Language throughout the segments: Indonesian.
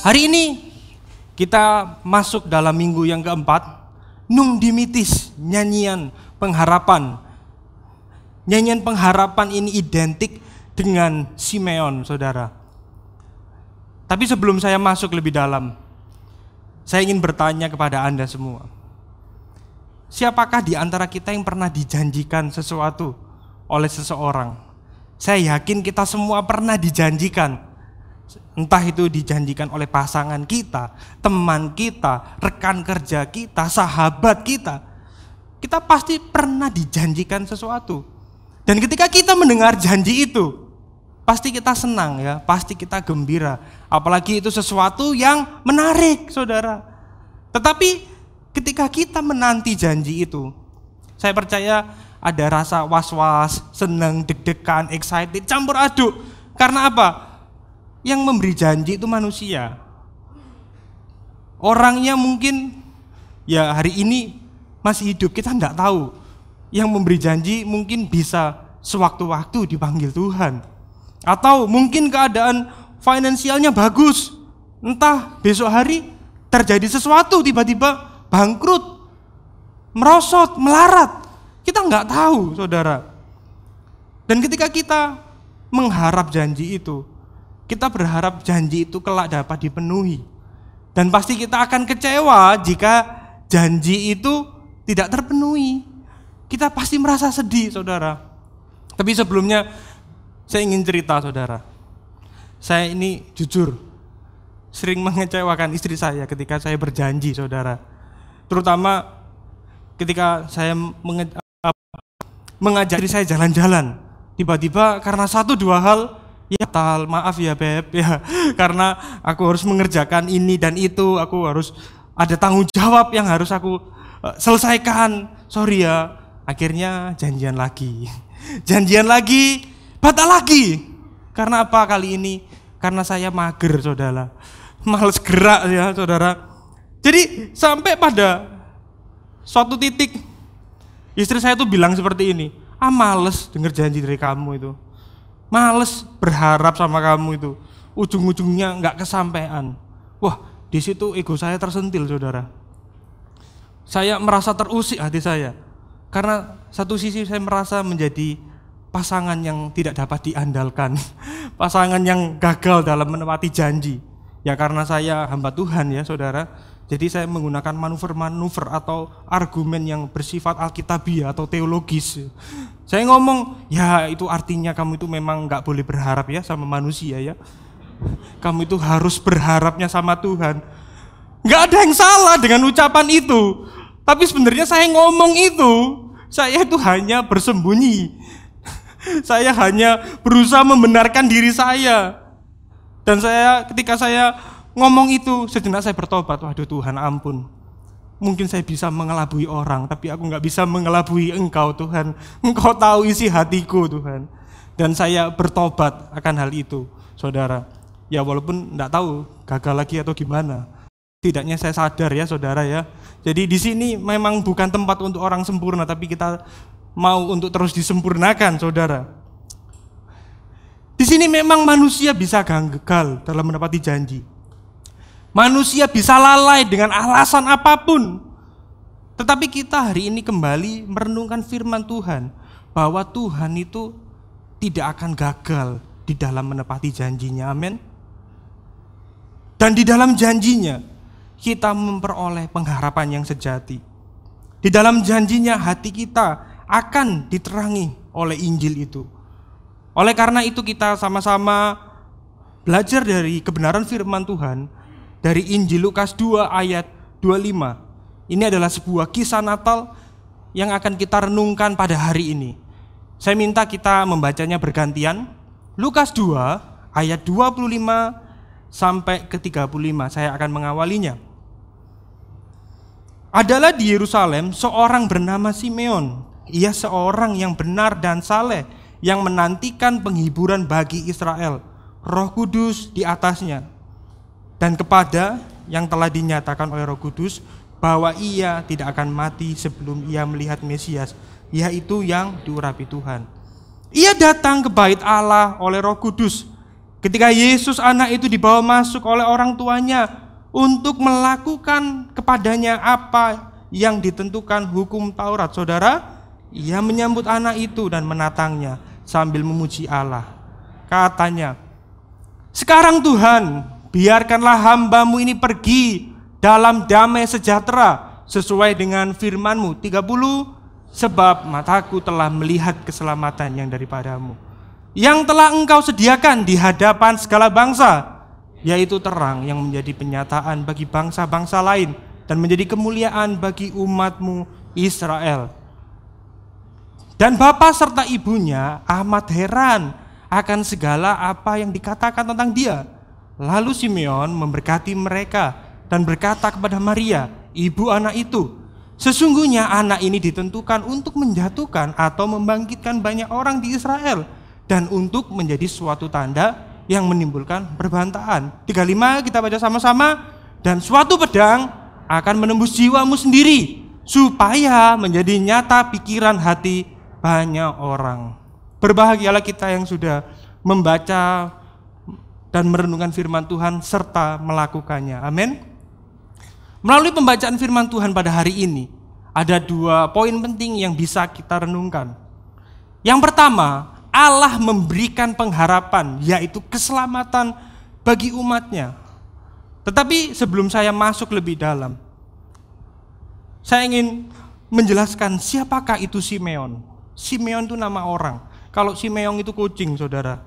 Hari ini kita masuk dalam minggu yang keempat, Nunc Dimittis, nyanyian pengharapan. Nyanyian pengharapan ini identik dengan Simeon, saudara. Tapi sebelum saya masuk lebih dalam, saya ingin bertanya kepada Anda semua. Siapakah di antara kita yang pernah dijanjikan sesuatu oleh seseorang? Saya yakin kita semua pernah dijanjikan. Entah itu dijanjikan oleh pasangan kita, teman kita, rekan kerja kita, sahabat kita. Kita pasti pernah dijanjikan sesuatu. Dan ketika kita mendengar janji itu, pasti kita senang ya, pasti kita gembira. Apalagi itu sesuatu yang menarik, saudara. Tetapi ketika kita menanti janji itu, saya percaya ada rasa was-was, senang, deg-degan, excited, campur aduk. Karena apa? Yang memberi janji itu manusia. Orangnya mungkin ya hari ini masih hidup, kita enggak tahu. Yang memberi janji mungkin bisa sewaktu-waktu dipanggil Tuhan. Atau mungkin keadaan finansialnya bagus. Entah besok hari terjadi sesuatu, tiba-tiba bangkrut, merosot, melarat. Kita enggak tahu, saudara. Dan ketika kita mengharap janji itu, kita berharap janji itu kelak dapat dipenuhi. Dan pasti kita akan kecewa jika janji itu tidak terpenuhi. Kita pasti merasa sedih, saudara. Tapi sebelumnya saya ingin cerita, saudara. Saya ini jujur sering mengecewakan istri saya ketika saya berjanji, saudara. Terutama ketika saya mengajak istri saya jalan-jalan. Tiba-tiba karena satu dua hal, ya tal, maaf ya Beb ya, karena aku harus mengerjakan ini dan itu, aku harus ada tanggung jawab yang harus aku selesaikan. Sorry ya, akhirnya janjian lagi, batal lagi. Karena apa kali ini? Karena saya mager, saudara, males gerak ya, saudara. Jadi sampai pada suatu titik istri saya tuh bilang seperti ini, males denger janji dari kamu itu. Males berharap sama kamu itu, ujung-ujungnya nggak kesampaian. Wah, di situ ego saya tersentil, saudara. Saya merasa terusik hati saya, karena satu sisi saya merasa menjadi pasangan yang tidak dapat diandalkan, pasangan yang gagal dalam menepati janji. Ya karena saya hamba Tuhan ya, saudara. Jadi saya menggunakan manuver-manuver atau argumen yang bersifat alkitabiah atau teologis. Saya ngomong, ya itu artinya kamu itu memang gak boleh berharap ya sama manusia ya. Kamu itu harus berharapnya sama Tuhan. Gak ada yang salah dengan ucapan itu. Tapi sebenarnya saya ngomong itu, saya itu hanya bersembunyi. Saya hanya berusaha membenarkan diri saya. Dan ketika saya ngomong itu, sejenak saya bertobat, waduh Tuhan ampun. Mungkin saya bisa mengelabui orang, tapi aku gak bisa mengelabui Engkau Tuhan. Engkau tahu isi hatiku Tuhan. Dan saya bertobat akan hal itu, saudara. Ya walaupun gak tahu gagal lagi atau gimana. Tidaknya saya sadar ya, saudara ya. Jadi di sini memang bukan tempat untuk orang sempurna, tapi kita mau untuk terus disempurnakan, saudara. Di sini memang manusia bisa gagal dalam menepati janji. Manusia bisa lalai dengan alasan apapun. Tetapi kita hari ini kembali merenungkan firman Tuhan, bahwa Tuhan itu tidak akan gagal di dalam menepati janjinya, amin. Dan di dalam janjinya kita memperoleh pengharapan yang sejati. Di dalam janjinya hati kita akan diterangi oleh Injil itu. Oleh karena itu kita sama-sama belajar dari kebenaran firman Tuhan dari Injil Lukas 2 ayat 25. Ini adalah sebuah kisah Natal yang akan kita renungkan pada hari ini. Saya minta kita membacanya bergantian. Lukas 2 ayat 25 sampai ke 35. Saya akan mengawalinya. Adalah di Yerusalem seorang bernama Simeon. Ia seorang yang benar dan saleh, yang menantikan penghiburan bagi Israel. Roh Kudus di atasnya. Dan kepada yang telah dinyatakan oleh Roh Kudus bahwa ia tidak akan mati sebelum ia melihat Mesias, yaitu yang diurapi Tuhan. Ia datang ke bait Allah oleh Roh Kudus Ketika Yesus anak itu dibawa masuk oleh orang tuanya untuk melakukan kepadanya apa yang ditentukan hukum Taurat, saudara, ia menyambut anak itu dan menatangnya sambil memuji Allah. Katanya, "Sekarang Tuhan, biarkanlah hamba-Mu ini pergi dalam damai sejahtera sesuai dengan firman-Mu." 30, "Sebab mataku telah melihat keselamatan yang daripada-Mu, yang telah Engkau sediakan di hadapan segala bangsa, yaitu terang yang menjadi penyataan bagi bangsa-bangsa lain dan menjadi kemuliaan bagi umat-Mu Israel." Dan bapa serta ibunya amat heran akan segala apa yang dikatakan tentang dia. Lalu Simeon memberkati mereka dan berkata kepada Maria, ibu anak itu, "Sesungguhnya anak ini ditentukan untuk menjatuhkan atau membangkitkan banyak orang di Israel, dan untuk menjadi suatu tanda yang menimbulkan perbantahan." 35 kita baca sama-sama. "Dan suatu pedang akan menembus jiwamu sendiri, supaya menjadi nyata pikiran hati banyak orang." Berbahagialah kita yang sudah membaca dan merenungkan firman Tuhan serta melakukannya. Amin. Melalui pembacaan firman Tuhan pada hari ini, ada 2 poin penting yang bisa kita renungkan. Yang pertama, Allah memberikan pengharapan, yaitu keselamatan bagi umatnya. Tetapi sebelum saya masuk lebih dalam, saya ingin menjelaskan siapakah itu Simeon. Simeon itu nama orang. Kalau Simeon itu kucing, saudara.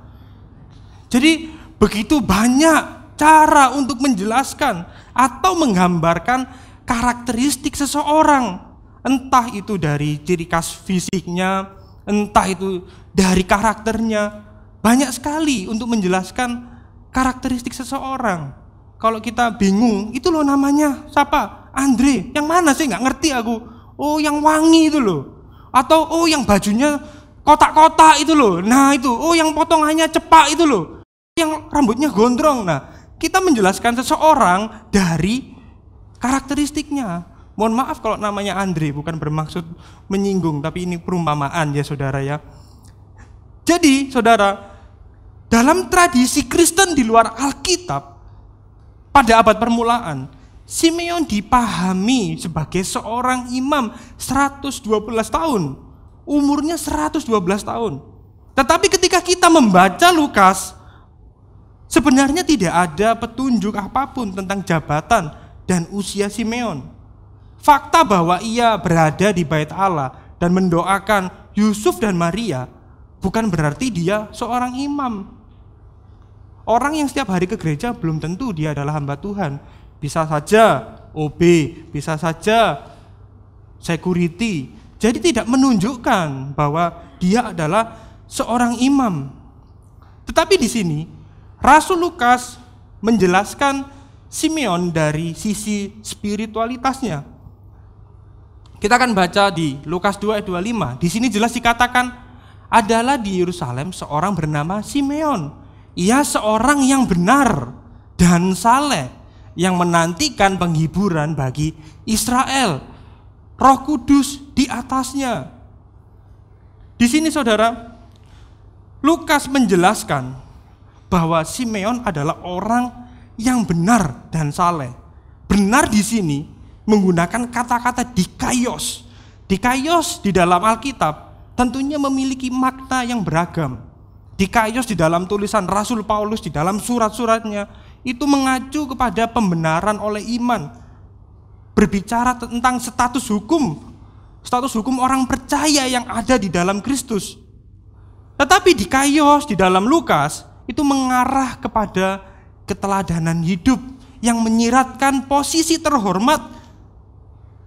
Jadi begitu banyak cara untuk menjelaskan atau menggambarkan karakteristik seseorang. Entah itu dari ciri khas fisiknya, entah itu dari karakternya. Banyak sekali untuk menjelaskan karakteristik seseorang. Kalau kita bingung, itu loh namanya siapa? Andre. Yang mana sih, nggak ngerti aku. Oh, yang wangi itu loh. Atau oh, yang bajunya kotak-kotak itu loh. Nah itu, oh yang potongannya cepak itu loh. Yang rambutnya gondrong. Nah, kita menjelaskan seseorang dari karakteristiknya. Mohon maaf kalau namanya Andre, bukan bermaksud menyinggung, tapi ini perumpamaan ya saudara ya. Jadi saudara, dalam tradisi Kristen di luar Alkitab, pada abad permulaan, Simeon dipahami sebagai seorang imam 112 tahun. Umurnya 112 tahun. Tetapi ketika kita membaca Lukas, sebenarnya tidak ada petunjuk apapun tentang jabatan dan usia Simeon. Fakta bahwa ia berada di bait Allah dan mendoakan Yusuf dan Maria bukan berarti dia seorang imam. Orang yang setiap hari ke gereja belum tentu dia adalah hamba Tuhan. Bisa saja OB, bisa saja security. Jadi tidak menunjukkan bahwa dia adalah seorang imam. Tetapi di sini Rasul Lukas menjelaskan Simeon dari sisi spiritualitasnya. Kita akan baca di Lukas 2 ayat 25. Di sini jelas dikatakan, adalah di Yerusalem seorang bernama Simeon. Ia seorang yang benar dan saleh, yang menantikan penghiburan bagi Israel. Roh Kudus di atasnya. Di sini saudara, Lukas menjelaskan bahwa Simeon adalah orang yang benar dan saleh. Benar di sini menggunakan kata-kata dikaios. Dikaios di dalam Alkitab tentunya memiliki makna yang beragam. Dikaios di dalam tulisan Rasul Paulus, di dalam surat-suratnya, itu mengacu kepada pembenaran oleh iman. Berbicara tentang status hukum orang percaya yang ada di dalam Kristus. Tetapi dikaios di dalam Lukas itu mengarah kepada keteladanan hidup yang menyiratkan posisi terhormat,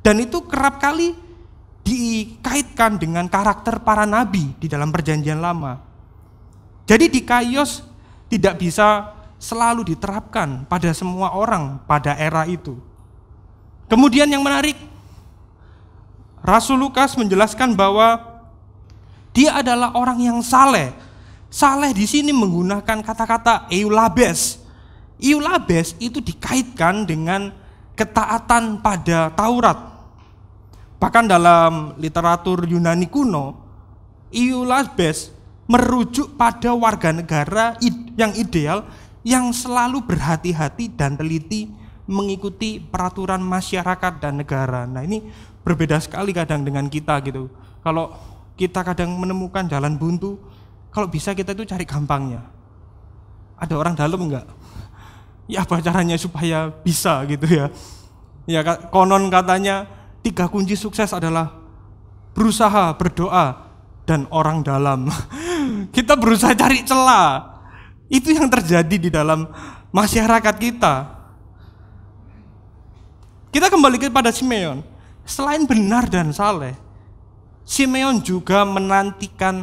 dan itu kerap kali dikaitkan dengan karakter para nabi di dalam Perjanjian Lama. Jadi dikaios tidak bisa selalu diterapkan pada semua orang pada era itu. Kemudian yang menarik, Rasul Lukas menjelaskan bahwa dia adalah orang yang saleh. Saleh di sini menggunakan kata-kata eulabes. Eulabes itu dikaitkan dengan ketaatan pada Taurat. Bahkan dalam literatur Yunani kuno, eulabes merujuk pada warga negara yang ideal, yang selalu berhati-hati dan teliti mengikuti peraturan masyarakat dan negara. Nah, ini berbeda sekali kadang dengan kita gitu. Kalau kita kadang menemukan jalan buntu, kalau bisa kita itu cari gampangnya. Ada orang dalam enggak? Ya apa caranya supaya bisa gitu ya. Ya konon katanya 3 kunci sukses adalah berusaha, berdoa, dan orang dalam. Kita berusaha cari celah. Itu yang terjadi di dalam masyarakat kita. Kita kembali kepada Simeon. Selain benar dan saleh, Simeon juga menantikan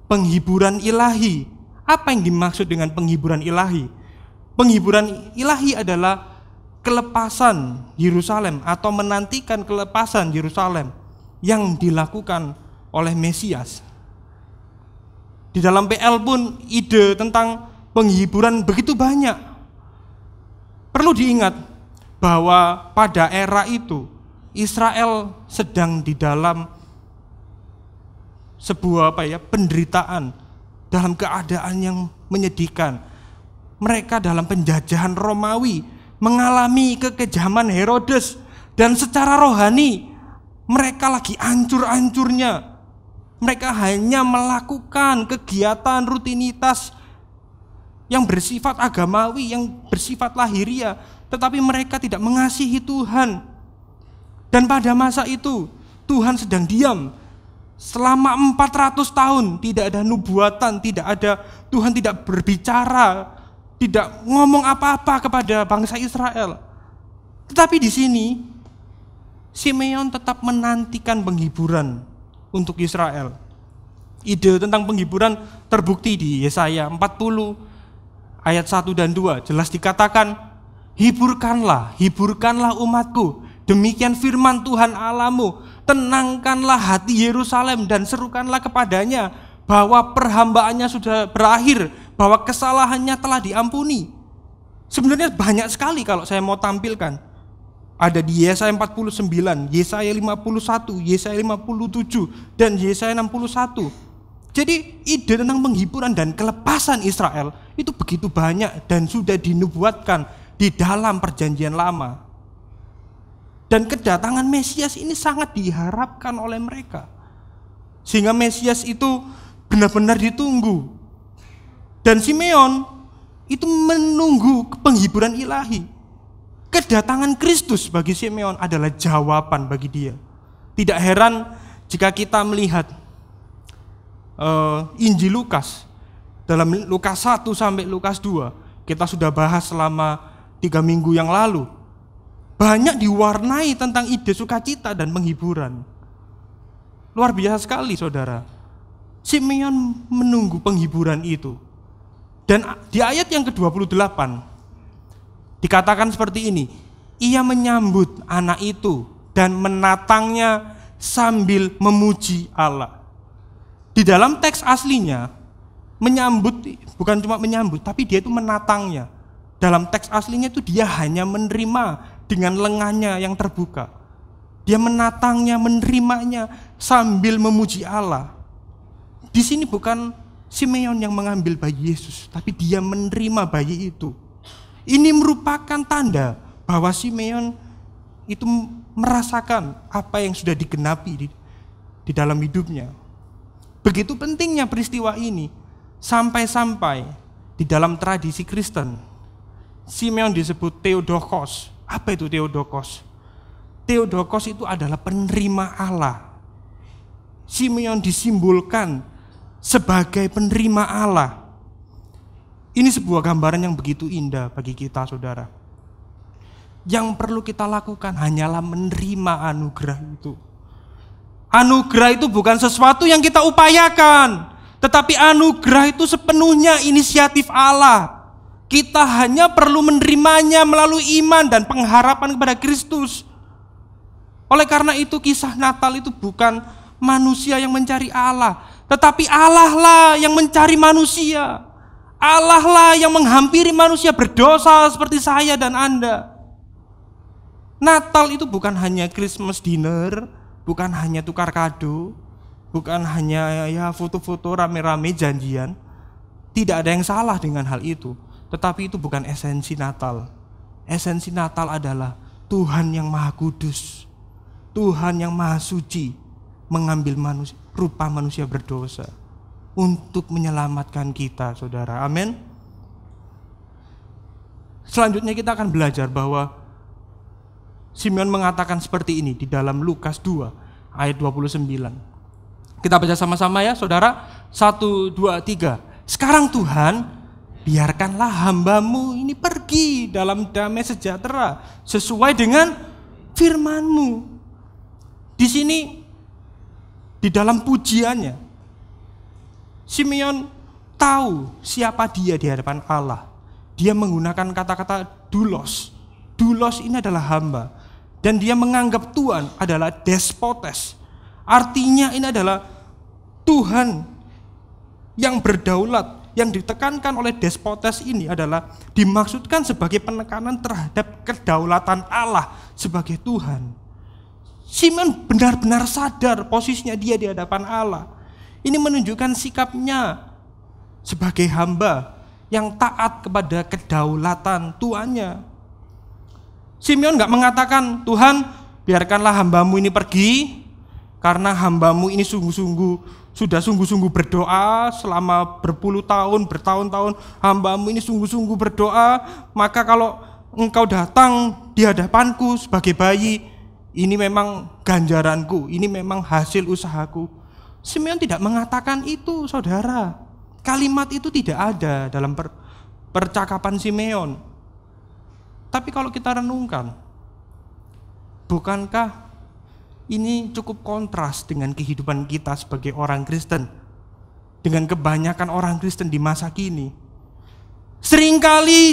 penghiburan ilahi. Apa yang dimaksud dengan penghiburan ilahi? Penghiburan ilahi adalah kelepasan Yerusalem atau menantikan kelepasan Yerusalem yang dilakukan oleh Mesias. Di dalam PL pun ide tentang penghiburan begitu banyak. Perlu diingat bahwa pada era itu Israel sedang di dalam sebuah penderitaan, dalam keadaan yang menyedihkan. Mereka dalam penjajahan Romawi, mengalami kekejaman Herodes, dan secara rohani mereka lagi hancur-hancurnya. Mereka hanya melakukan kegiatan rutinitas yang bersifat agamawi, yang bersifat lahiriah, tetapi mereka tidak mengasihi Tuhan. Dan pada masa itu Tuhan sedang diam selama 400 tahun, tidak ada nubuatan, tidak ada, Tuhan tidak berbicara, tidak ngomong apa-apa kepada bangsa Israel. Tetapi di sini Simeon tetap menantikan penghiburan untuk Israel. Ide tentang penghiburan terbukti di Yesaya 40 ayat 1 dan 2. Jelas dikatakan, hiburkanlah, hiburkanlah umatku, demikian firman Tuhan Allahmu, tenangkanlah hati Yerusalem dan serukanlah kepadanya bahwa perhambaannya sudah berakhir, bahwa kesalahannya telah diampuni. Sebenarnya banyak sekali kalau saya mau tampilkan. Ada di Yesaya 49, Yesaya 51, Yesaya 57, dan Yesaya 61. Jadi ide tentang penghiburan dan kelepasan Israel itu begitu banyak dan sudah dinubuatkan di dalam perjanjian lama. Dan kedatangan Mesias ini sangat diharapkan oleh mereka. Sehingga Mesias itu benar-benar ditunggu. Dan Simeon itu menunggu penghiburan ilahi. Kedatangan Kristus bagi Simeon adalah jawaban bagi dia. Tidak heran jika kita melihat Injil Lukas, dalam Lukas 1 sampai Lukas 2, kita sudah bahas selama 3 minggu yang lalu. Banyak diwarnai tentang ide sukacita dan penghiburan. Luar biasa sekali saudara. Simeon menunggu penghiburan itu. Dan di ayat yang ke-28 dikatakan seperti ini, ia menyambut anak itu dan menatangnya sambil memuji Allah. Di dalam teks aslinya, menyambut bukan cuma menyambut, tapi dia itu menatangnya. Dalam teks aslinya itu dia hanya menerima dengan lengannya yang terbuka. Dia menatangnya, menerimanya sambil memuji Allah. Di sini bukan Simeon yang mengambil bayi Yesus, tapi dia menerima bayi itu. Ini merupakan tanda bahwa Simeon itu merasakan apa yang sudah digenapi di dalam hidupnya. Begitu pentingnya peristiwa ini, sampai-sampai di dalam tradisi Kristen, Simeon disebut Theotokos. Apa itu Theotokos? Theotokos itu adalah penerima Allah. Simeon disimbolkan sebagai penerima Allah. Ini sebuah gambaran yang begitu indah bagi kita saudara. Yang perlu kita lakukan hanyalah menerima anugerah itu. Anugerah itu bukan sesuatu yang kita upayakan, tetapi anugerah itu sepenuhnya inisiatif Allah. Kita hanya perlu menerimanya melalui iman dan pengharapan kepada Kristus. Oleh karena itu kisah Natal itu bukan manusia yang mencari Allah, tetapi Allah lah yang mencari manusia. Allah lah yang menghampiri manusia berdosa seperti saya dan Anda. Natal itu bukan hanya Christmas dinner, bukan hanya tukar kado, bukan hanya ya foto-foto rame-rame janjian. Tidak ada yang salah dengan hal itu, tetapi itu bukan esensi Natal. Esensi Natal adalah Tuhan yang Maha Kudus, Tuhan yang Maha Suci mengambil rupa manusia berdosa untuk menyelamatkan kita, saudara. Amin. Selanjutnya kita akan belajar bahwa Simeon mengatakan seperti ini di dalam Lukas 2 ayat 29. Kita baca sama-sama ya, saudara. 1, 2, 3. Sekarang Tuhan, biarkanlah hamba-Mu ini pergi dalam damai sejahtera sesuai dengan firman-Mu. Di sini, di dalam pujiannya, Simeon tahu siapa dia di hadapan Allah. Dia menggunakan kata-kata doulos. Doulos ini adalah hamba. Dan dia menganggap Tuhan adalah despotes. Artinya ini adalah Tuhan yang berdaulat. Yang ditekankan oleh despotes ini adalah dimaksudkan sebagai penekanan terhadap kedaulatan Allah sebagai Tuhan. Simeon benar-benar sadar posisinya dia di hadapan Allah. Ini menunjukkan sikapnya sebagai hamba yang taat kepada kedaulatan Tuannya. Simeon gak mengatakan, Tuhan biarkanlah hamba-Mu ini pergi, karena hamba-Mu ini sudah sungguh-sungguh berdoa selama berpuluh tahun, bertahun-tahun, hamba-Mu ini sungguh-sungguh berdoa, maka kalau Engkau datang di hadapanku sebagai bayi, ini memang ganjaranku, ini memang hasil usahaku. Simeon tidak mengatakan itu, saudara. Kalimat itu tidak ada dalam percakapan Simeon. Tapi kalau kita renungkan, bukankah ini cukup kontras dengan kehidupan kita sebagai orang Kristen, dengan kebanyakan orang Kristen di masa kini? Seringkali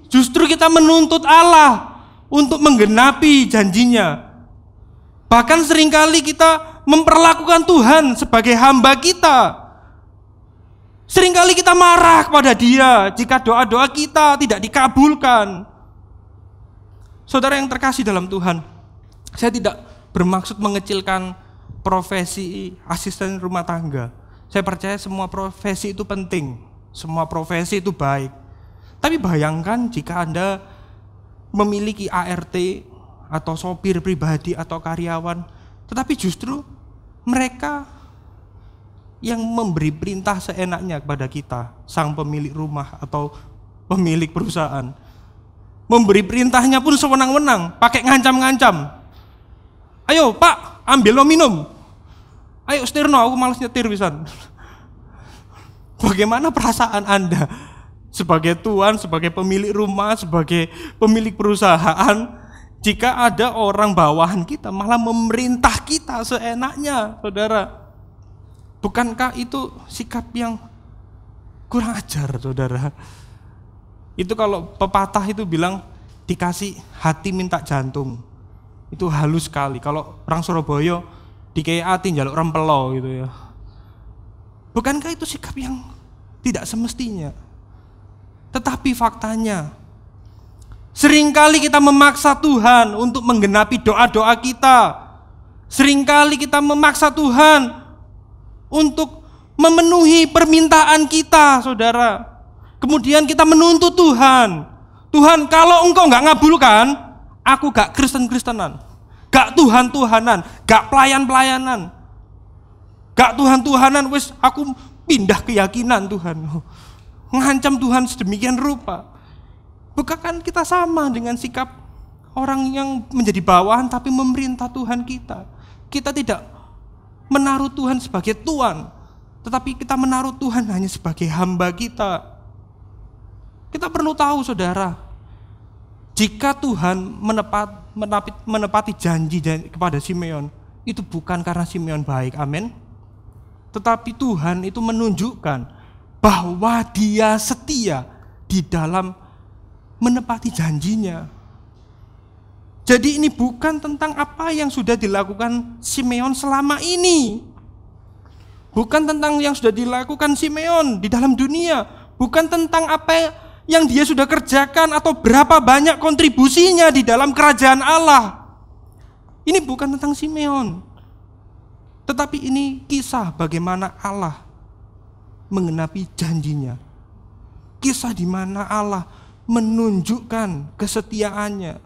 justru kita menuntut Allah untuk menggenapi janjinya. Bahkan seringkali kita memperlakukan Tuhan sebagai hamba kita. Seringkali kita marah kepada Dia jika doa-doa kita tidak dikabulkan. Saudara yang terkasih dalam Tuhan, saya tidak bermaksud mengecilkan profesi asisten rumah tangga. Saya percaya semua profesi itu penting, semua profesi itu baik. Tapi bayangkan jika Anda memiliki ART atau sopir pribadi atau karyawan, tetapi justru mereka yang memberi perintah seenaknya kepada kita, sang pemilik rumah atau pemilik perusahaan. Memberi perintahnya pun sewenang-wenang, pakai ngancam-ngancam. Ayo Pak, ambil lo minum. Ayo setirno, aku malas nyetir pisan. Bagaimana perasaan Anda sebagai tuan, sebagai pemilik rumah, sebagai pemilik perusahaan, jika ada orang bawahan kita malah memerintah kita seenaknya, saudara? Bukankah itu sikap yang kurang ajar, saudara? Itu kalau pepatah itu bilang dikasih hati minta jantung. Itu halus sekali. Kalau orang Surabaya dikei hati njaluk rempelo gitu ya. Bukankah itu sikap yang tidak semestinya? Tetapi faktanya seringkali kita memaksa Tuhan untuk menggenapi doa-doa kita. Seringkali kita memaksa Tuhan untuk memenuhi permintaan kita, saudara. Kemudian kita menuntut Tuhan. Tuhan, kalau Engkau gak ngabulkan, aku gak Kristen-Kristenan, gak Tuhan-Tuhanan, gak pelayan-pelayanan, gak Tuhan-Tuhanan, wis aku pindah keyakinan Tuhan. Ngancam Tuhan sedemikian rupa. Bukankah kita sama dengan sikap orang yang menjadi bawahan tapi memerintah Tuhan kita? Kita tidak menaruh Tuhan sebagai Tuhan, tetapi kita menaruh Tuhan hanya sebagai hamba kita. Kita perlu tahu, saudara, jika Tuhan menepati janji kepada Simeon, itu bukan karena Simeon baik, amin. Tetapi Tuhan itu menunjukkan bahwa Dia setia di dalam menepati janjinya. Jadi ini bukan tentang apa yang sudah dilakukan Simeon selama ini. Bukan tentang yang sudah dilakukan Simeon di dalam dunia. Bukan tentang apa yang dia sudah kerjakan atau berapa banyak kontribusinya di dalam kerajaan Allah. Ini bukan tentang Simeon. Tetapi ini kisah bagaimana Allah menggenapi janjinya. Kisah di mana Allah menunjukkan kesetiaannya.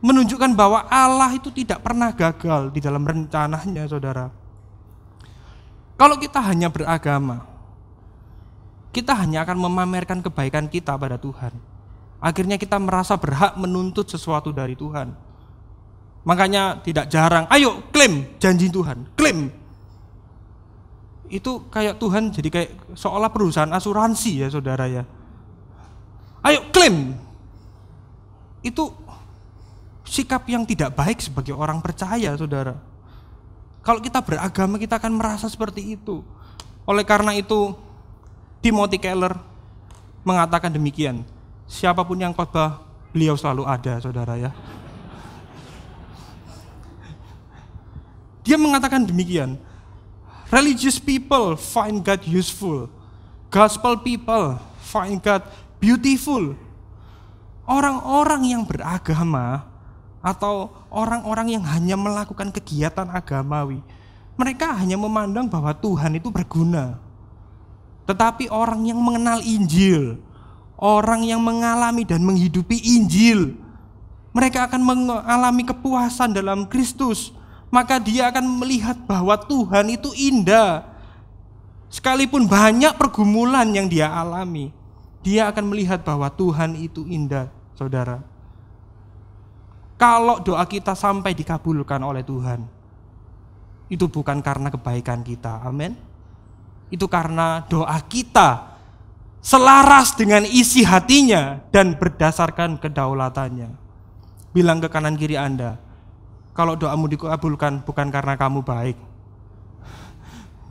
Menunjukkan bahwa Allah itu tidak pernah gagal di dalam rencananya, saudara. Kalau kita hanya beragama, kita hanya akan memamerkan kebaikan kita pada Tuhan. Akhirnya kita merasa berhak menuntut sesuatu dari Tuhan. Makanya tidak jarang, ayo klaim janji Tuhan, klaim. Itu kayak Tuhan jadi kayak seolah perusahaan asuransi ya saudara ya. Ayo klaim. Itu sikap yang tidak baik sebagai orang percaya, saudara. Kalau kita beragama, kita akan merasa seperti itu. Oleh karena itu, Timothy Keller mengatakan demikian. Siapapun yang khotbah, beliau selalu ada, saudara ya. Dia mengatakan demikian. Religious people find God useful. Gospel people find God beautiful. Orang-orang yang beragama atau orang-orang yang hanya melakukan kegiatan agamawi, mereka hanya memandang bahwa Tuhan itu berguna. Tetapi orang yang mengenal Injil, orang yang mengalami dan menghidupi Injil, mereka akan mengalami kepuasan dalam Kristus. Maka dia akan melihat bahwa Tuhan itu indah. Sekalipun banyak pergumulan yang dia alami, dia akan melihat bahwa Tuhan itu indah, saudara. Kalau doa kita sampai dikabulkan oleh Tuhan, itu bukan karena kebaikan kita, amin. Itu karena doa kita selaras dengan isi hatinya dan berdasarkan kedaulatannya. Bilang ke kanan kiri Anda, kalau doamu dikabulkan bukan karena kamu baik.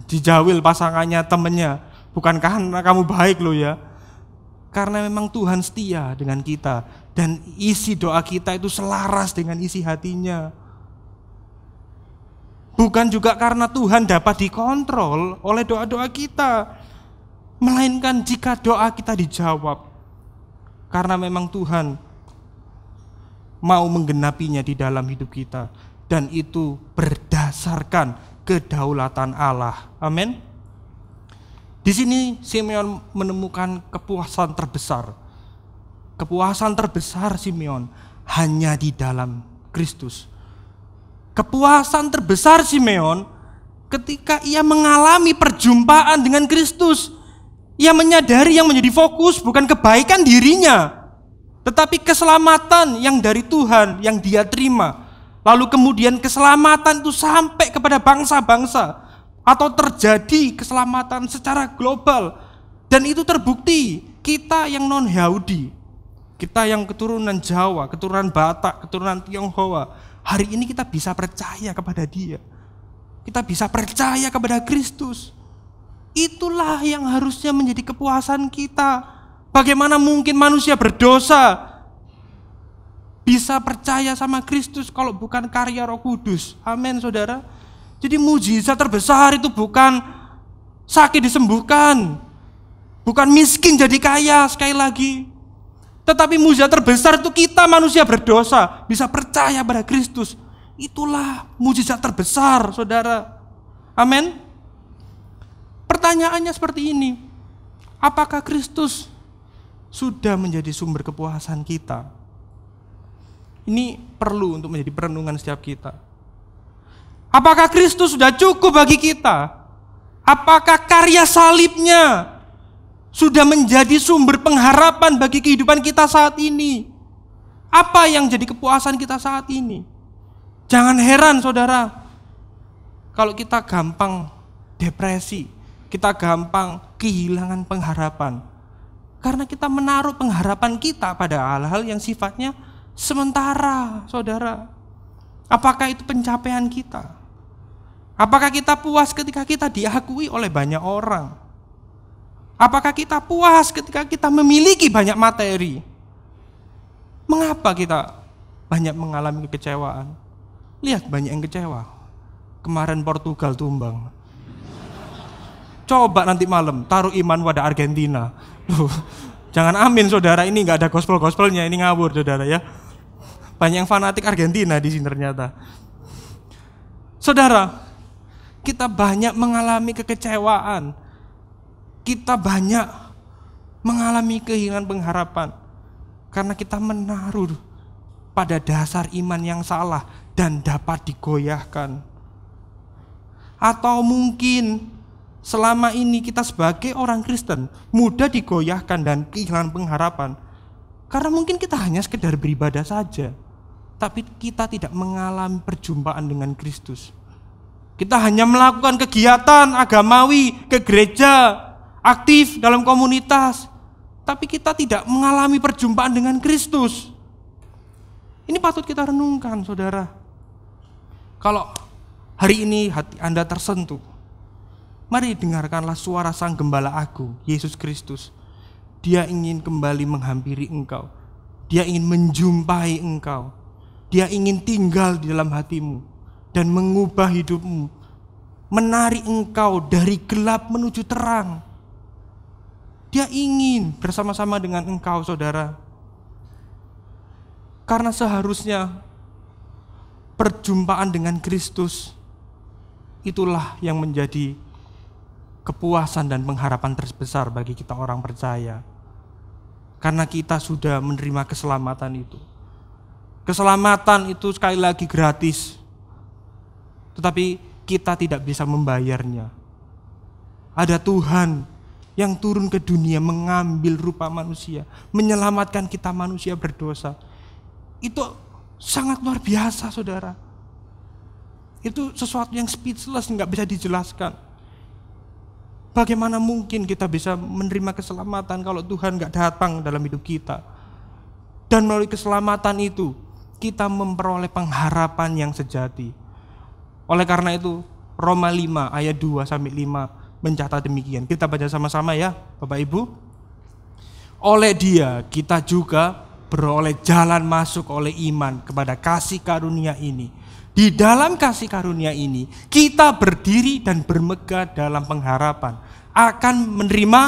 Dijawil pasangannya, temennya, bukan karena kamu baik loh ya. Karena memang Tuhan setia dengan kita dan isi doa kita itu selaras dengan isi hatinya. Bukan juga karena Tuhan dapat dikontrol oleh doa-doa kita, melainkan jika doa kita dijawab karena memang Tuhan mau menggenapinya di dalam hidup kita, dan itu berdasarkan kedaulatan Allah. Amin. Di sini Simeon menemukan kepuasan terbesar. Kepuasan terbesar Simeon hanya di dalam Kristus. Kepuasan terbesar Simeon ketika ia mengalami perjumpaan dengan Kristus. Ia menyadari yang menjadi fokus bukan kebaikan dirinya, tetapi keselamatan yang dari Tuhan yang dia terima. Lalu kemudian keselamatan itu sampai kepada bangsa-bangsa, atau terjadi keselamatan secara global. Dan itu terbukti. Kita yang non-Yahudi, kita yang keturunan Jawa, keturunan Batak, keturunan Tionghoa, hari ini kita bisa percaya kepada Dia. Kita bisa percaya kepada Kristus. Itulah yang harusnya menjadi kepuasan kita. Bagaimana mungkin manusia berdosa bisa percaya sama Kristus kalau bukan karya Roh Kudus? Amin, saudara. Jadi mujizat terbesar itu bukan sakit disembuhkan, bukan miskin jadi kaya sekali lagi. Tetapi mujizat terbesar itu kita manusia berdosa bisa percaya pada Kristus. Itulah mujizat terbesar, saudara. Amin. Pertanyaannya seperti ini. Apakah Kristus sudah menjadi sumber kepuasan kita? Ini perlu untuk menjadi perenungan setiap kita. Apakah Kristus sudah cukup bagi kita? Apakah karya salibnya sudah menjadi sumber pengharapan bagi kehidupan kita saat ini? Apa yang jadi kepuasan kita saat ini? Jangan heran, saudara, kalau kita gampang depresi, kita gampang kehilangan pengharapan. Karena kita menaruh pengharapan kita pada hal-hal yang sifatnya sementara, saudara. Apakah itu pencapaian kita? Apakah kita puas ketika kita diakui oleh banyak orang? Apakah kita puas ketika kita memiliki banyak materi? Mengapa kita banyak mengalami kekecewaan? Lihat, banyak yang kecewa. Kemarin Portugal tumbang. Coba nanti malam taruh iman pada Argentina. Loh, jangan amin, saudara, ini nggak ada gospel-gospelnya, ini ngawur, saudara ya. Banyak yang fanatik Argentina di sini ternyata. Saudara, kita banyak mengalami kekecewaan. Kita banyak mengalami kehilangan pengharapan karena kita menaruh pada dasar iman yang salah dan dapat digoyahkan. Atau mungkin selama ini kita sebagai orang Kristen mudah digoyahkan dan kehilangan pengharapan karena mungkin kita hanya sekedar beribadah saja, tapi kita tidak mengalami perjumpaan dengan Kristus. Kita hanya melakukan kegiatan agamawi, ke gereja, aktif dalam komunitas, tapi kita tidak mengalami perjumpaan dengan Kristus. Ini patut kita renungkan, saudara. Kalau hari ini hati Anda tersentuh, mari dengarkanlah suara Sang Gembala Agung, Yesus Kristus. Dia ingin kembali menghampiri engkau. Dia ingin menjumpai engkau. Dia ingin tinggal di dalam hatimu dan mengubah hidupmu, menarik engkau dari gelap menuju terang. Dia ingin bersama-sama dengan engkau, saudara. Karena seharusnya perjumpaan dengan Kristus itulah yang menjadi kepuasan dan pengharapan terbesar bagi kita orang percaya. Karena kita sudah menerima keselamatan itu. Keselamatan itu sekali lagi gratis, tetapi kita tidak bisa membayarnya. Ada Tuhan yang turun ke dunia mengambil rupa manusia, menyelamatkan kita manusia berdosa. Itu sangat luar biasa, saudara. Itu sesuatu yang speechless, nggak bisa dijelaskan. Bagaimana mungkin kita bisa menerima keselamatan kalau Tuhan nggak datang dalam hidup kita? Dan melalui keselamatan itu, kita memperoleh pengharapan yang sejati. Oleh karena itu, Roma 5 ayat 2-5 mencatat demikian. Kita baca sama-sama ya, Bapak Ibu. Oleh Dia kita juga beroleh jalan masuk oleh iman kepada kasih karunia ini. Di dalam kasih karunia ini, kita berdiri dan bermegah dalam pengharapan akan menerima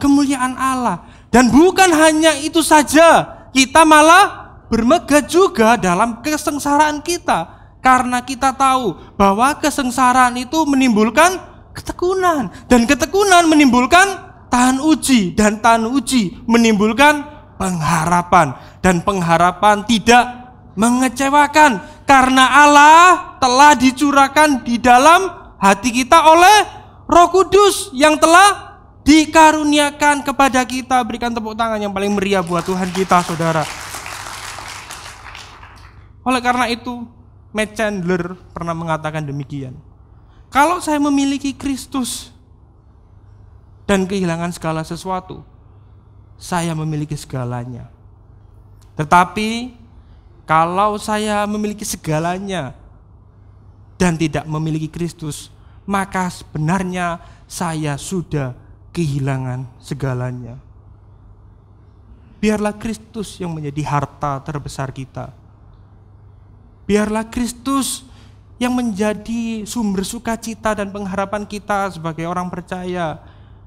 kemuliaan Allah. Dan bukan hanya itu saja, kita malah bermegah juga dalam kesengsaraan kita, karena kita tahu bahwa kesengsaraan itu menimbulkan ketekunan, dan ketekunan menimbulkan tahan uji, dan tahan uji menimbulkan pengharapan, dan pengharapan tidak mengecewakan karena Allah telah dicurahkan di dalam hati kita oleh Roh Kudus yang telah dikaruniakan kepada kita. Berikan tepuk tangan yang paling meriah buat Tuhan kita, saudara. Oleh karena itu, Matt Chandler pernah mengatakan demikian. Kalau saya memiliki Kristus dan kehilangan segala sesuatu, saya memiliki segalanya. Tetapi kalau saya memiliki segalanya dan tidak memiliki Kristus, maka sebenarnya saya sudah kehilangan segalanya. Biarlah Kristus yang menjadi harta terbesar kita. Biarlah Kristus yang menjadi sumber sukacita dan pengharapan kita sebagai orang percaya.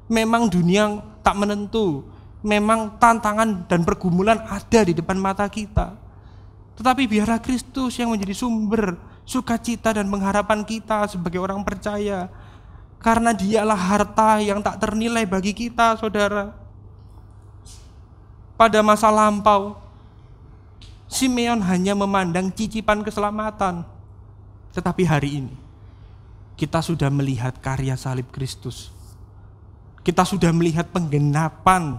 Memang dunia tak menentu, memang tantangan dan pergumulan ada di depan mata kita. Tetapi biarlah Kristus yang menjadi sumber sukacita dan pengharapan kita sebagai orang percaya. Karena Dialah harta yang tak ternilai bagi kita, saudara. Pada masa lampau, Simeon hanya memandang cicipan keselamatan. Tetapi hari ini, kita sudah melihat karya salib Kristus. Kita sudah melihat penggenapan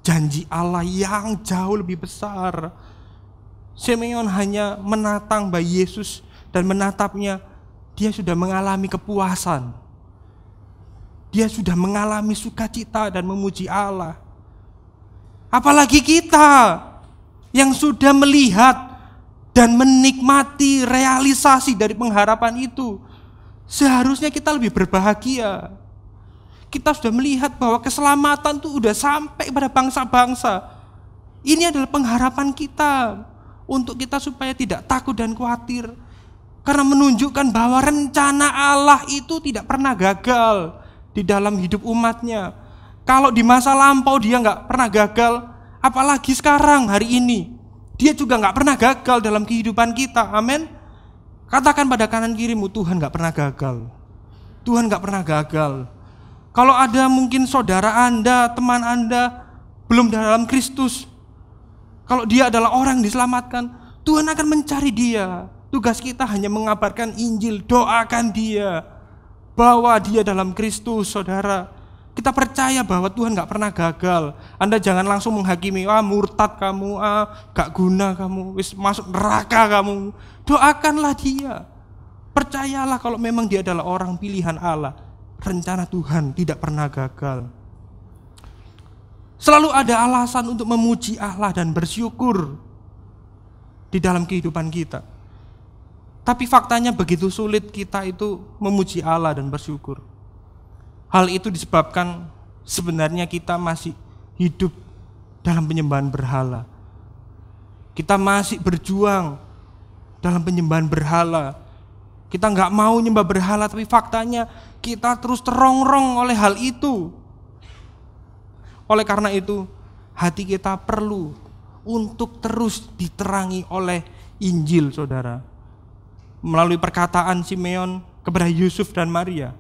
janji Allah yang jauh lebih besar. Simeon hanya menatang bayi Yesus dan menatapnya, dia sudah mengalami kepuasan. Dia sudah mengalami sukacita dan memuji Allah. Apalagi kita yang sudah melihat dan menikmati realisasi dari pengharapan itu, seharusnya kita lebih berbahagia. Kita sudah melihat bahwa keselamatan itu sudah sampai pada bangsa-bangsa. Ini adalah pengharapan kita untuk kita supaya tidak takut dan khawatir, karena menunjukkan bahwa rencana Allah itu tidak pernah gagal di dalam hidup umatnya. Kalau di masa lampau dia nggak pernah gagal, apalagi sekarang hari ini dia juga nggak pernah gagal dalam kehidupan kita. Amin. Katakan pada kanan kirimu, Tuhan gak pernah gagal. Tuhan gak pernah gagal. Kalau ada mungkin saudara Anda, teman Anda belum dalam Kristus, kalau dia adalah orang yang diselamatkan, Tuhan akan mencari dia. Tugas kita hanya mengabarkan Injil, doakan dia, bawa dia dalam Kristus, saudara. Kita percaya bahwa Tuhan gak pernah gagal. Anda jangan langsung menghakimi, murtad kamu, gak guna kamu, wis masuk neraka kamu. Doakanlah dia. Percayalah kalau memang dia adalah orang pilihan Allah. Rencana Tuhan tidak pernah gagal. Selalu ada alasan untuk memuji Allah dan bersyukur di dalam kehidupan kita. Tapi faktanya begitu sulit kita itu memuji Allah dan bersyukur. Hal itu disebabkan sebenarnya kita masih hidup dalam penyembahan berhala. Kita masih berjuang dalam penyembahan berhala. Kita nggak mau nyembah berhala, tapi faktanya kita terus terongrong oleh hal itu. Oleh karena itu, hati kita perlu untuk terus diterangi oleh Injil, saudara. Melalui perkataan Simeon kepada Yusuf dan Maria,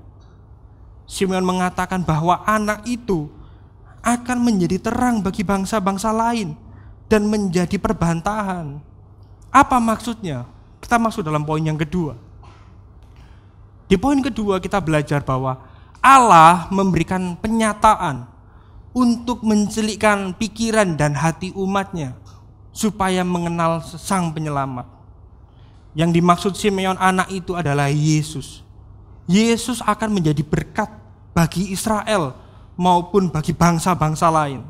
Simeon mengatakan bahwa anak itu akan menjadi terang bagi bangsa-bangsa lain dan menjadi perbantahan. Apa maksudnya? Kita masuk dalam poin yang kedua. Di poin kedua kita belajar bahwa Allah memberikan penyataan untuk mencelikkan pikiran dan hati umatnya supaya mengenal Sang Penyelamat. Yang dimaksud Simeon anak itu adalah Yesus. Yesus akan menjadi berkat bagi Israel maupun bagi bangsa-bangsa lain.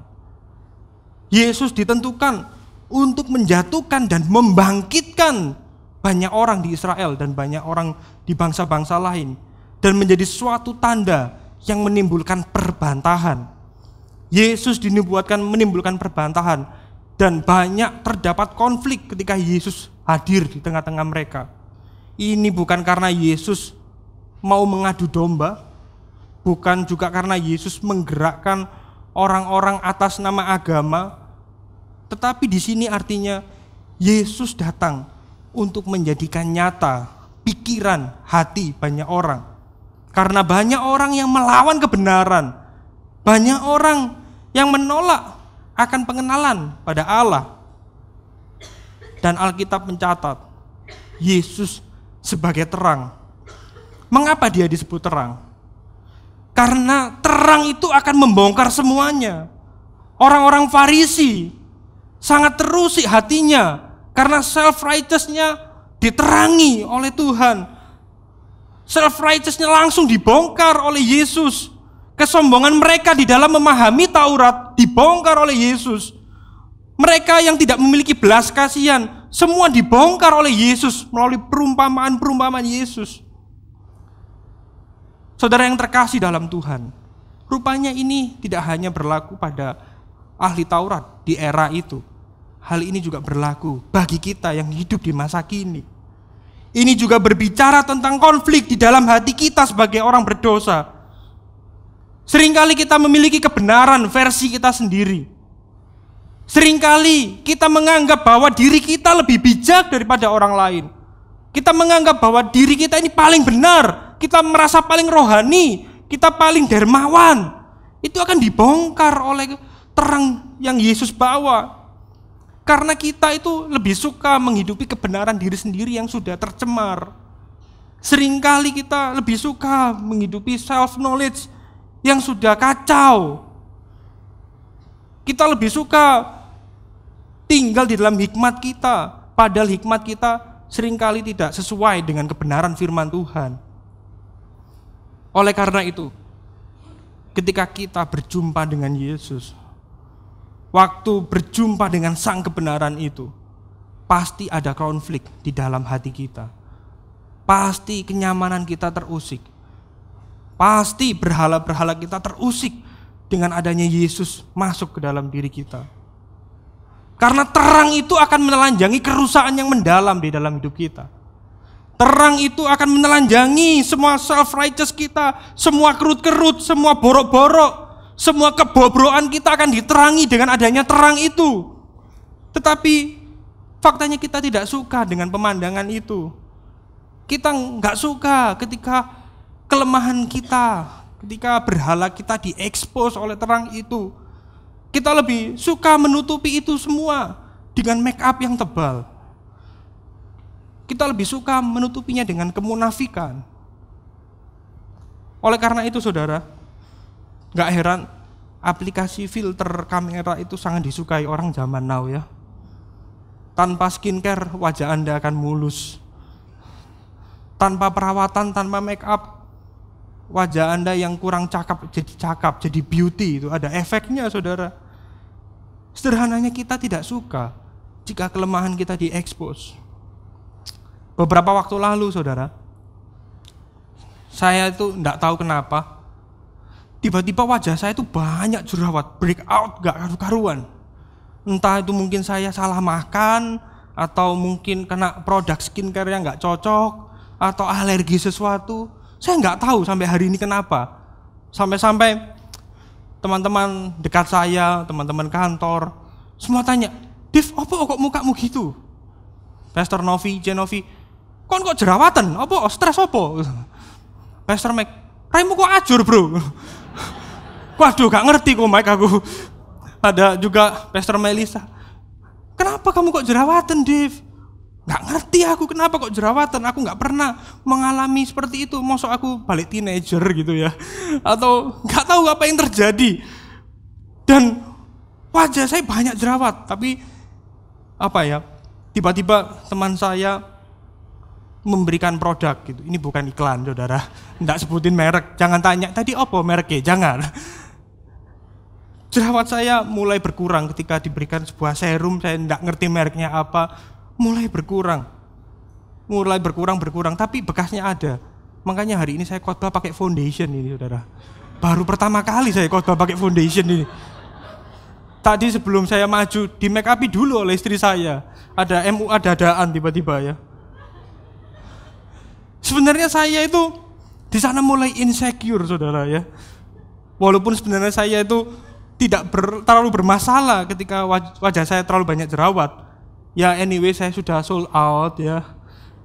Yesus ditentukan untuk menjatuhkan dan membangkitkan banyak orang di Israel dan banyak orang di bangsa-bangsa lain, dan menjadi suatu tanda yang menimbulkan perbantahan. Yesus dinubuatkan menimbulkan perbantahan, dan banyak terdapat konflik ketika Yesus hadir di tengah-tengah mereka. Ini bukan karena Yesus mau mengadu domba, bukan juga karena Yesus menggerakkan orang-orang atas nama agama, tetapi di sini artinya Yesus datang untuk menjadikan nyata pikiran, hati banyak orang. Karena banyak orang yang melawan kebenaran, banyak orang yang menolak akan pengenalan pada Allah. Dan Alkitab mencatat Yesus sebagai terang. Mengapa dia disebut terang? Karena terang itu akan membongkar semuanya. Orang-orang Farisi sangat terusik hatinya karena self-righteousnya diterangi oleh Tuhan. Self-righteousnya langsung dibongkar oleh Yesus. Kesombongan mereka di dalam memahami Taurat dibongkar oleh Yesus. Mereka yang tidak memiliki belas kasihan, semua dibongkar oleh Yesus melalui perumpamaan-perumpamaan Yesus. Saudara yang terkasih dalam Tuhan, rupanya ini tidak hanya berlaku pada ahli Taurat di era itu. Hal ini juga berlaku bagi kita yang hidup di masa kini. Ini juga berbicara tentang konflik di dalam hati kita sebagai orang berdosa. Seringkali kita memiliki kebenaran versi kita sendiri. Seringkali kita menganggap bahwa diri kita lebih bijak daripada orang lain. Kita menganggap bahwa diri kita ini paling benar. Kita merasa paling rohani. Kita paling dermawan. Itu akan dibongkar oleh terang yang Yesus bawa. Karena kita itu lebih suka menghidupi kebenaran diri sendiri yang sudah tercemar. Seringkali kita lebih suka menghidupi self-knowledge yang sudah kacau. Kita lebih suka tinggal di dalam hikmat kita, padahal hikmat kita seringkali tidak sesuai dengan kebenaran firman Tuhan. Oleh karena itu, ketika kita berjumpa dengan Yesus, waktu berjumpa dengan sang kebenaran itu, pasti ada konflik di dalam hati kita. Pasti kenyamanan kita terusik. Pasti berhala-berhala kita terusik dengan adanya Yesus masuk ke dalam diri kita. Karena terang itu akan menelanjangi kerusakan yang mendalam di dalam hidup kita. Terang itu akan menelanjangi semua self-righteous kita, semua kerut-kerut, semua borok-borok, semua kebobrokan kita akan diterangi dengan adanya terang itu. Tetapi faktanya kita tidak suka dengan pemandangan itu. Kita nggak suka ketika kelemahan kita, ketika berhala kita diekspos oleh terang itu. Kita lebih suka menutupi itu semua dengan make up yang tebal. Kita lebih suka menutupinya dengan kemunafikan. Oleh karena itu saudara, gak heran aplikasi filter kamera itu sangat disukai orang zaman now ya. Tanpa skincare wajah Anda akan mulus. Tanpa perawatan, tanpa make up, wajah Anda yang kurang cakep, jadi beauty. Itu ada efeknya saudara. Sederhananya kita tidak suka jika kelemahan kita diekspos. Beberapa waktu lalu saudara, saya itu tidak tahu kenapa, tiba-tiba wajah saya itu banyak jerawat, breakout gak karu-karuan. Entah itu mungkin saya salah makan, atau mungkin kena produk skincare yang gak cocok, atau alergi sesuatu. Saya gak tahu sampai hari ini kenapa. Sampai-sampai teman-teman dekat saya, teman-teman kantor, semua tanya, "Div, apa kok mukamu gitu?" Pastor Novi, Genovi, kok jerawatan? Apa stres apa? Pastor Mike, "Raimu kok ajur, Bro?" Waduh, gak ngerti kok Mike aku. Ada juga Pastor Melisa, "Kenapa kamu kok jerawatan, Div?" Gak ngerti aku kenapa kok jerawatan. Aku gak pernah mengalami seperti itu. Masa aku balik teenager gitu ya, atau gak tahu apa yang terjadi. Dan wajah saya banyak jerawat. Tapi tiba-tiba teman saya memberikan produk gitu. Ini bukan iklan saudara, nggak sebutin merek. Jangan tanya tadi apa mereknya, jangan. Jerawat saya mulai berkurang ketika diberikan sebuah serum, saya nggak ngerti mereknya apa. Mulai berkurang, tapi bekasnya ada. Makanya hari ini saya khotbah pakai foundation ini saudara. Baru pertama kali saya khotbah pakai foundation ini. Tadi sebelum saya maju, di make up dulu oleh istri saya. Ada MUA dadaan tiba-tiba ya. Sebenarnya saya itu di sana mulai insecure saudara ya. Walaupun sebenarnya saya itu tidak terlalu bermasalah ketika wajah saya terlalu banyak jerawat. Ya anyway, saya sudah sold out ya.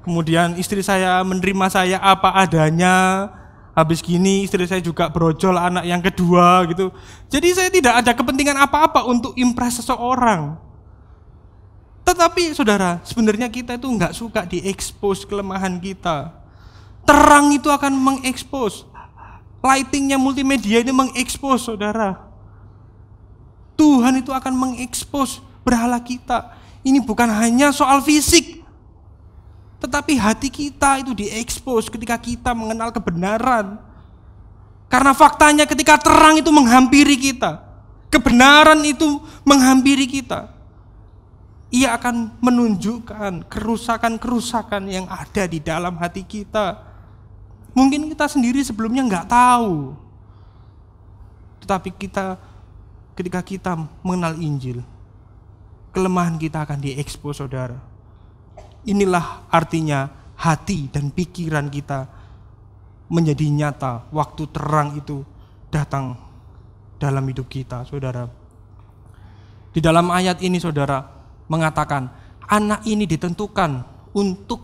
Kemudian istri saya menerima saya apa adanya. Habis gini istri saya juga brojol anak yang kedua gitu. Jadi saya tidak ada kepentingan apa-apa untuk impress seseorang. Tetapi saudara, sebenarnya kita itu enggak suka diekspos kelemahan kita. Terang itu akan mengekspos. Lightingnya multimedia ini mengekspos saudara. Tuhan itu akan mengekspos berhala kita. Ini bukan hanya soal fisik, tetapi hati kita itu diekspos ketika kita mengenal kebenaran. Karena faktanya ketika terang itu menghampiri kita, kebenaran itu menghampiri kita, ia akan menunjukkan kerusakan-kerusakan yang ada di dalam hati kita. Mungkin kita sendiri sebelumnya nggak tahu, tetapi ketika kita mengenal Injil, kelemahan kita akan diekspos saudara. Inilah artinya hati dan pikiran kita menjadi nyata waktu terang itu datang dalam hidup kita saudara. Di dalam ayat ini saudara mengatakan anak ini ditentukan untuk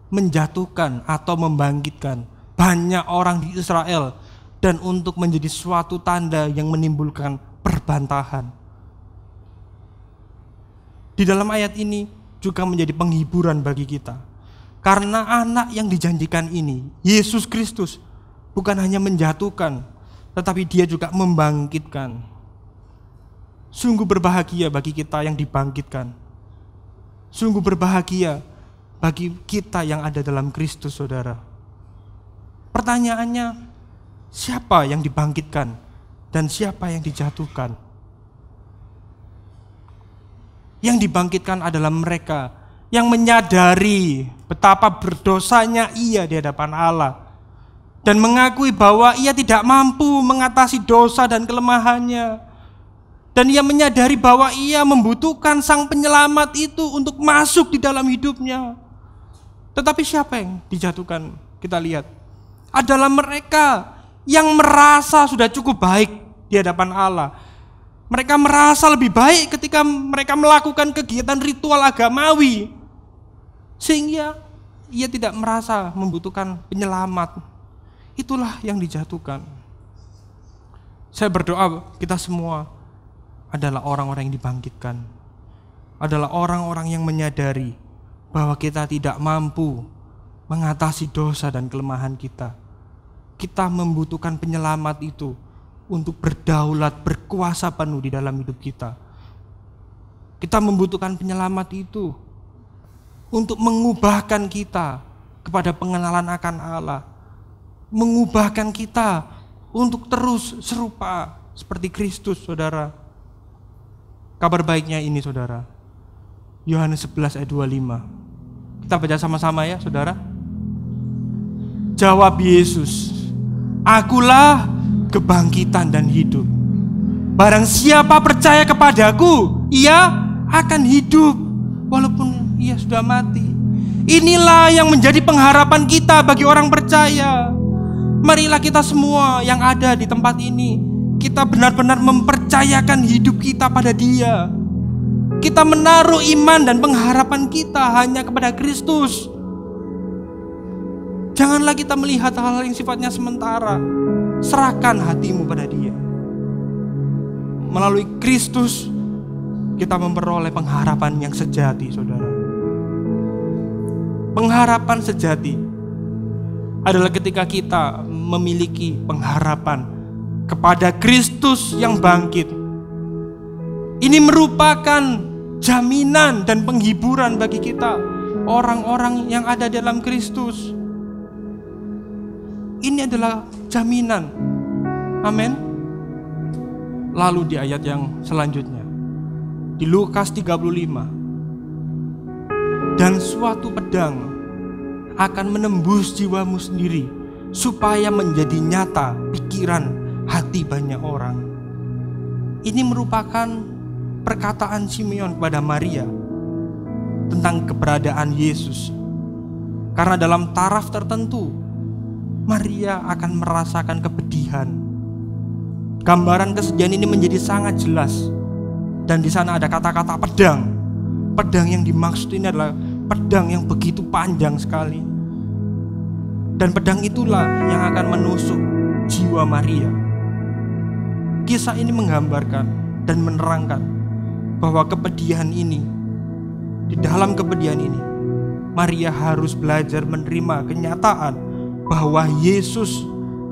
menjatuhkan atau membangkitkan banyak orang di Israel dan untuk menjadi suatu tanda yang menimbulkan perbantahan. Di dalam ayat ini juga menjadi penghiburan bagi kita. Karena anak yang dijanjikan ini, Yesus Kristus, bukan hanya menjatuhkan, tetapi dia juga membangkitkan. Sungguh berbahagia bagi kita yang dibangkitkan. Sungguh berbahagia bagi kita yang ada dalam Kristus saudara. Pertanyaannya, siapa yang dibangkitkan dan siapa yang dijatuhkan? Yang dibangkitkan adalah mereka yang menyadari betapa berdosanya ia di hadapan Allah dan mengakui bahwa ia tidak mampu mengatasi dosa dan kelemahannya, dan ia menyadari bahwa ia membutuhkan sang penyelamat itu untuk masuk di dalam hidupnya. Tetapi siapa yang dijatuhkan? Kita lihat adalah mereka yang merasa sudah cukup baik di hadapan Allah. Mereka merasa lebih baik ketika mereka melakukan kegiatan ritual agamawi, sehingga ia tidak merasa membutuhkan penyelamat. Itulah yang dijatuhkan. Saya berdoa kita semua adalah orang-orang yang dibangkitkan. Adalah orang-orang yang menyadari bahwa kita tidak mampu mengatasi dosa dan kelemahan kita. Kita membutuhkan penyelamat itu untuk berdaulat, berkuasa penuh di dalam hidup kita. Kita membutuhkan penyelamat itu untuk mengubahkan kita kepada pengenalan akan Allah. Mengubahkan kita untuk terus serupa seperti Kristus, saudara. Kabar baiknya ini, saudara. Yohanes 11 ayat 25. Kita baca sama-sama ya, saudara. Jawab Yesus, "Akulah kebangkitan dan hidup. Barang siapa percaya kepadaku, ia akan hidup walaupun ia sudah mati." Inilah yang menjadi pengharapan kita bagi orang percaya. Marilah kita semua yang ada di tempat ini, kita benar-benar mempercayakan hidup kita pada Dia. Kita menaruh iman dan pengharapan kita hanya kepada Kristus. Janganlah kita melihat hal-hal yang sifatnya sementara. Serahkan hatimu pada Dia. Melalui Kristus kita memperoleh pengharapan yang sejati, saudara. Pengharapan sejati adalah ketika kita memiliki pengharapan kepada Kristus yang bangkit. Ini merupakan jaminan dan penghiburan bagi kita, orang-orang yang ada dalam Kristus. Ini adalah jaminan. Amin. Lalu di ayat yang selanjutnya, di Lukas 35, dan suatu pedang akan menembus jiwamu sendiri, supaya menjadi nyata pikiran hati banyak orang. Ini merupakan perkataan Simeon kepada Maria tentang keberadaan Yesus. Karena dalam taraf tertentu Maria akan merasakan kepedihan. Gambaran kesedihan ini menjadi sangat jelas. Dan di sana ada kata-kata pedang. Pedang yang dimaksud ini adalah pedang yang begitu panjang sekali. Dan pedang itulah yang akan menusuk jiwa Maria. Kisah ini menggambarkan dan menerangkan bahwa kepedihan ini, di dalam kepedihan ini, Maria harus belajar menerima kenyataan bahwa Yesus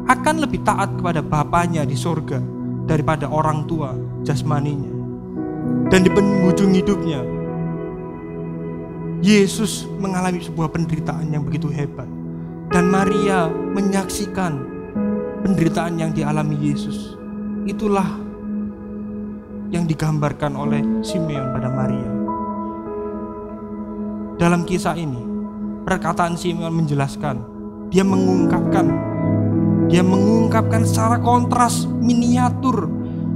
akan lebih taat kepada Bapanya di surga daripada orang tua jasmaninya. Dan di penghujung hidupnya, Yesus mengalami sebuah penderitaan yang begitu hebat. Dan Maria menyaksikan penderitaan yang dialami Yesus. Itulah yang digambarkan oleh Simeon pada Maria. Dalam kisah ini, perkataan Simeon menjelaskan, dia mengungkapkan secara kontras miniatur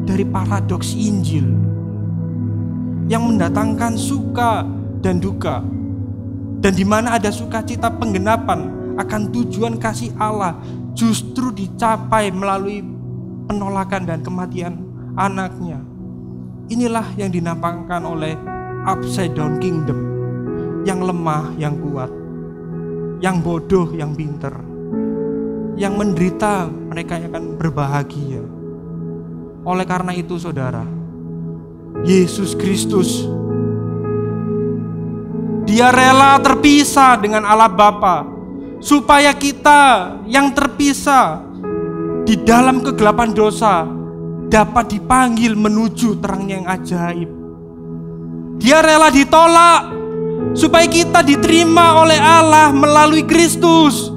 dari paradoks Injil yang mendatangkan suka dan duka, dan di mana ada sukacita penggenapan akan tujuan kasih Allah justru dicapai melalui penolakan dan kematian anaknya. Inilah yang dinampakkan oleh upside down kingdom, yang lemah yang kuat, yang bodoh yang pinter, yang menderita mereka yang akan berbahagia. Oleh karena itu, saudara, Yesus Kristus, Dia rela terpisah dengan Allah Bapa supaya kita yang terpisah di dalam kegelapan dosa dapat dipanggil menuju terang yang ajaib. Dia rela ditolak supaya kita diterima oleh Allah melalui Kristus.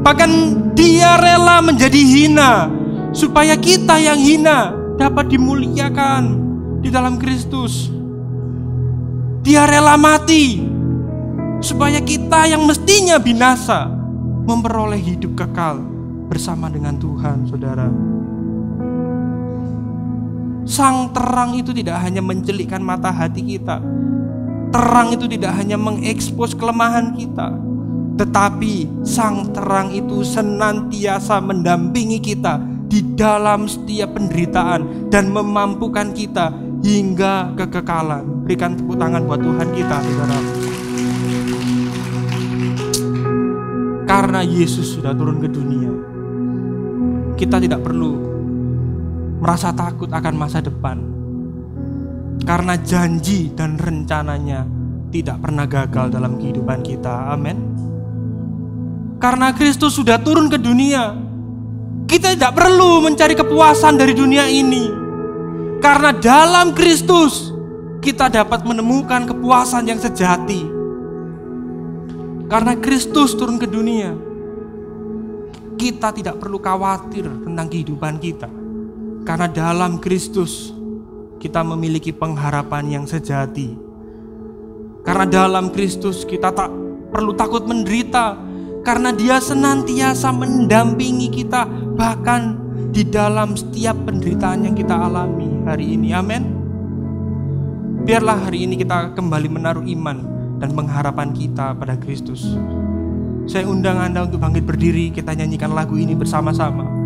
Bahkan Dia rela menjadi hina supaya kita yang hina dapat dimuliakan di dalam Kristus. Dia rela mati supaya kita yang mestinya binasa memperoleh hidup kekal bersama dengan Tuhan, saudara. Sang terang itu tidak hanya mencelikkan mata hati kita. Terang itu tidak hanya mengekspos kelemahan kita, tetapi sang terang itu senantiasa mendampingi kita di dalam setiap penderitaan dan memampukan kita hingga kekekalan. Berikan tepuk tangan buat Tuhan kita, saudara. Karena Yesus sudah turun ke dunia, kita tidak perlu merasa takut akan masa depan. Karena janji dan rencananya tidak pernah gagal dalam kehidupan kita. Amin. Karena Kristus sudah turun ke dunia, kita tidak perlu mencari kepuasan dari dunia ini. Karena dalam Kristus kita dapat menemukan kepuasan yang sejati. Karena Kristus turun ke dunia, kita tidak perlu khawatir tentang kehidupan kita. Karena dalam Kristus kita memiliki pengharapan yang sejati. Karena dalam Kristus kita tak perlu takut menderita, karena Dia senantiasa mendampingi kita bahkan di dalam setiap penderitaan yang kita alami hari ini. Amin. Biarlah hari ini kita kembali menaruh iman dan pengharapan kita pada Kristus. Saya undang Anda untuk bangkit berdiri, kita nyanyikan lagu ini bersama-sama.